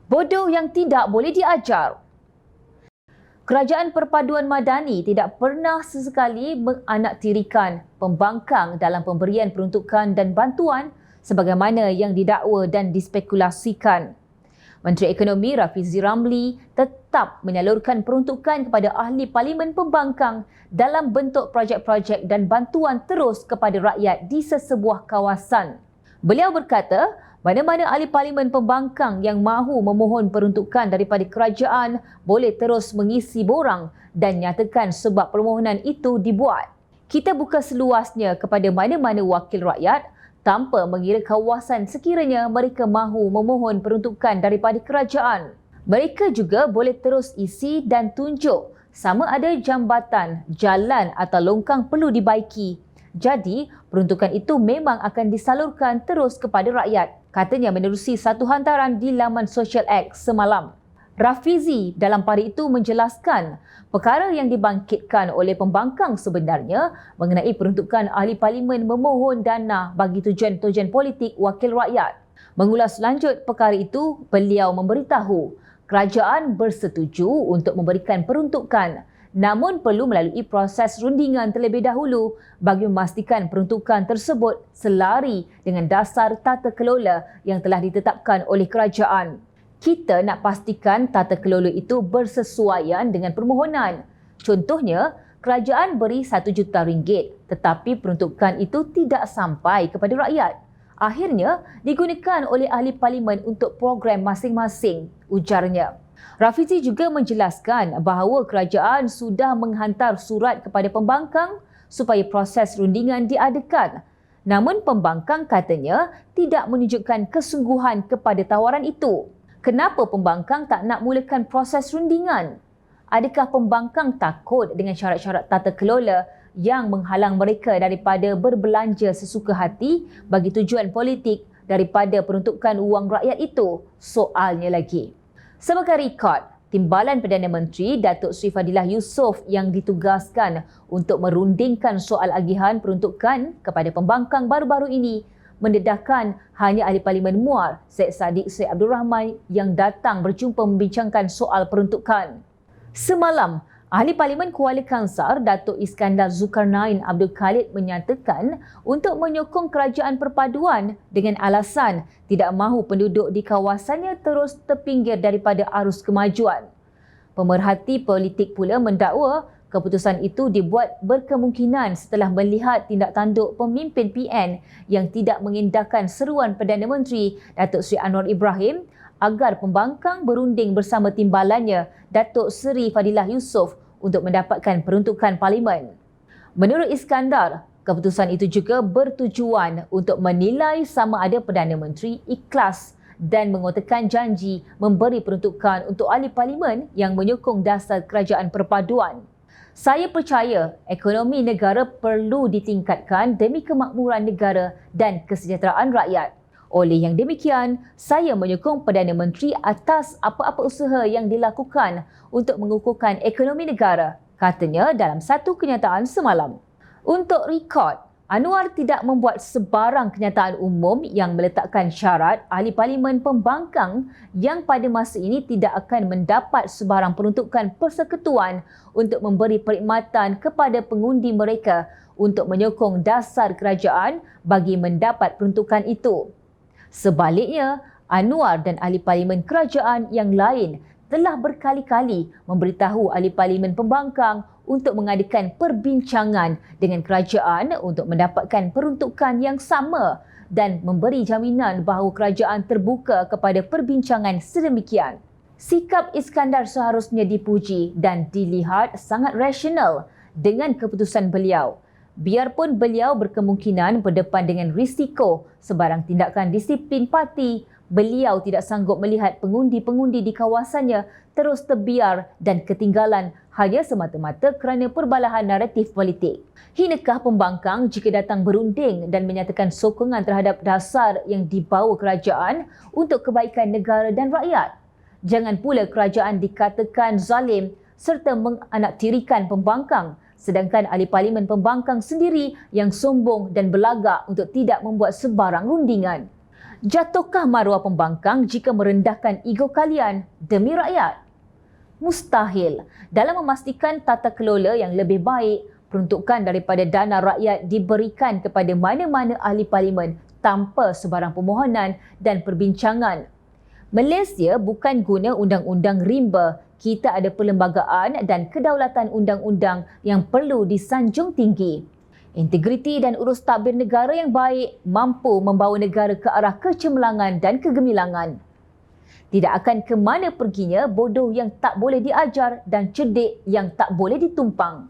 Bodoh yang tidak boleh diajar. Kerajaan Perpaduan Madani tidak pernah sesekali menganaktirikan pembangkang dalam pemberian peruntukan dan bantuan sebagaimana yang didakwa dan dispekulasikan. Menteri Ekonomi Rafizi Ramli tetap menyalurkan peruntukan kepada ahli parlimen pembangkang dalam bentuk projek-projek dan bantuan terus kepada rakyat di sesebuah kawasan. Beliau berkata, mana-mana ahli parlimen pembangkang yang mahu memohon peruntukan daripada kerajaan boleh terus mengisi borang dan nyatakan sebab permohonan itu dibuat. Kita buka seluasnya kepada mana-mana wakil rakyat tanpa mengira kawasan sekiranya mereka mahu memohon peruntukan daripada kerajaan. Mereka juga boleh terus isi dan tunjuk sama ada jambatan, jalan atau longkang perlu dibaiki. Jadi, peruntukan itu memang akan disalurkan terus kepada rakyat, katanya menerusi satu hantaran di laman Social X semalam. Rafizi dalam pada itu menjelaskan perkara yang dibangkitkan oleh pembangkang sebenarnya mengenai peruntukan ahli parlimen memohon dana bagi tujuan-tujuan politik wakil rakyat. Mengulas lanjut perkara itu, beliau memberitahu kerajaan bersetuju untuk memberikan peruntukan, namun perlu melalui proses rundingan terlebih dahulu bagi memastikan peruntukan tersebut selari dengan dasar tata kelola yang telah ditetapkan oleh kerajaan. Kita nak pastikan tata kelola itu bersesuaian dengan permohonan. Contohnya, kerajaan beri RM1 juta tetapi peruntukan itu tidak sampai kepada rakyat. Akhirnya, digunakan oleh ahli parlimen untuk program masing-masing, ujarnya. Rafizi juga menjelaskan bahawa kerajaan sudah menghantar surat kepada pembangkang supaya proses rundingan diadakan. Namun pembangkang katanya tidak menunjukkan kesungguhan kepada tawaran itu. Kenapa pembangkang tak nak mulakan proses rundingan? Adakah pembangkang takut dengan syarat-syarat tata kelola yang menghalang mereka daripada berbelanja sesuka hati bagi tujuan politik daripada peruntukan wang rakyat itu? Soalnya lagi. Sebagai rekod, Timbalan Perdana Menteri Datuk Seri Fadilah Yusof yang ditugaskan untuk merundingkan soal agihan peruntukan kepada pembangkang baru-baru ini mendedahkan hanya ahli parlimen Muar, Syed Saddiq Syed Abdul Rahman yang datang berjumpa membincangkan soal peruntukan. Semalam, ahli parlimen Kuala Kangsar Datuk Iskandar Zulkarnain Abdul Khalid menyatakan untuk menyokong kerajaan perpaduan dengan alasan tidak mahu penduduk di kawasannya terus terpinggir daripada arus kemajuan. Pemerhati politik pula mendakwa keputusan itu dibuat berkemungkinan setelah melihat tindak tanduk pemimpin PN yang tidak mengindahkan seruan Perdana Menteri Datuk Seri Anwar Ibrahim agar pembangkang berunding bersama timbalannya Datuk Seri Fadilah Yusof untuk mendapatkan peruntukan parlimen. Menurut Iskandar, keputusan itu juga bertujuan untuk menilai sama ada Perdana Menteri ikhlas dan mengotakkan janji memberi peruntukan untuk ahli parlimen yang menyokong dasar kerajaan perpaduan. Saya percaya ekonomi negara perlu ditingkatkan demi kemakmuran negara dan kesejahteraan rakyat. Oleh yang demikian, saya menyokong Perdana Menteri atas apa-apa usaha yang dilakukan untuk mengukuhkan ekonomi negara, katanya dalam satu kenyataan semalam. Untuk rekod, Anwar tidak membuat sebarang kenyataan umum yang meletakkan syarat ahli parlimen pembangkang yang pada masa ini tidak akan mendapat sebarang peruntukan persekutuan untuk memberi perkhidmatan kepada pengundi mereka untuk menyokong dasar kerajaan bagi mendapat peruntukan itu. Sebaliknya, Anwar dan ahli parlimen kerajaan yang lain telah berkali-kali memberitahu ahli parlimen pembangkang untuk mengadakan perbincangan dengan kerajaan untuk mendapatkan peruntukan yang sama dan memberi jaminan bahawa kerajaan terbuka kepada perbincangan sedemikian. Sikap Iskandar seharusnya dipuji dan dilihat sangat rasional dengan keputusan beliau. Biarpun beliau berkemungkinan berdepan dengan risiko sebarang tindakan disiplin parti, beliau tidak sanggup melihat pengundi-pengundi di kawasannya terus terbiar dan ketinggalan hanya semata-mata kerana perbalahan naratif politik. Hinakah pembangkang jika datang berunding dan menyatakan sokongan terhadap dasar yang dibawa kerajaan untuk kebaikan negara dan rakyat? Jangan pula kerajaan dikatakan zalim serta menganaktirikan pembangkang, sedangkan ahli parlimen pembangkang sendiri yang sombong dan berlagak untuk tidak membuat sebarang rundingan. Jatuhkah maruah pembangkang jika merendahkan ego kalian demi rakyat? Mustahil. Dalam memastikan tata kelola yang lebih baik, peruntukan daripada dana rakyat diberikan kepada mana-mana ahli parlimen tanpa sebarang permohonan dan perbincangan. Malaysia bukan guna undang-undang rimba. Kita ada perlembagaan dan kedaulatan undang-undang yang perlu disanjung tinggi. Integriti dan urus tadbir negara yang baik mampu membawa negara ke arah kecemerlangan dan kegemilangan. Tidak akan ke mana perginya bodoh yang tak boleh diajar dan cerdik yang tak boleh ditumpang.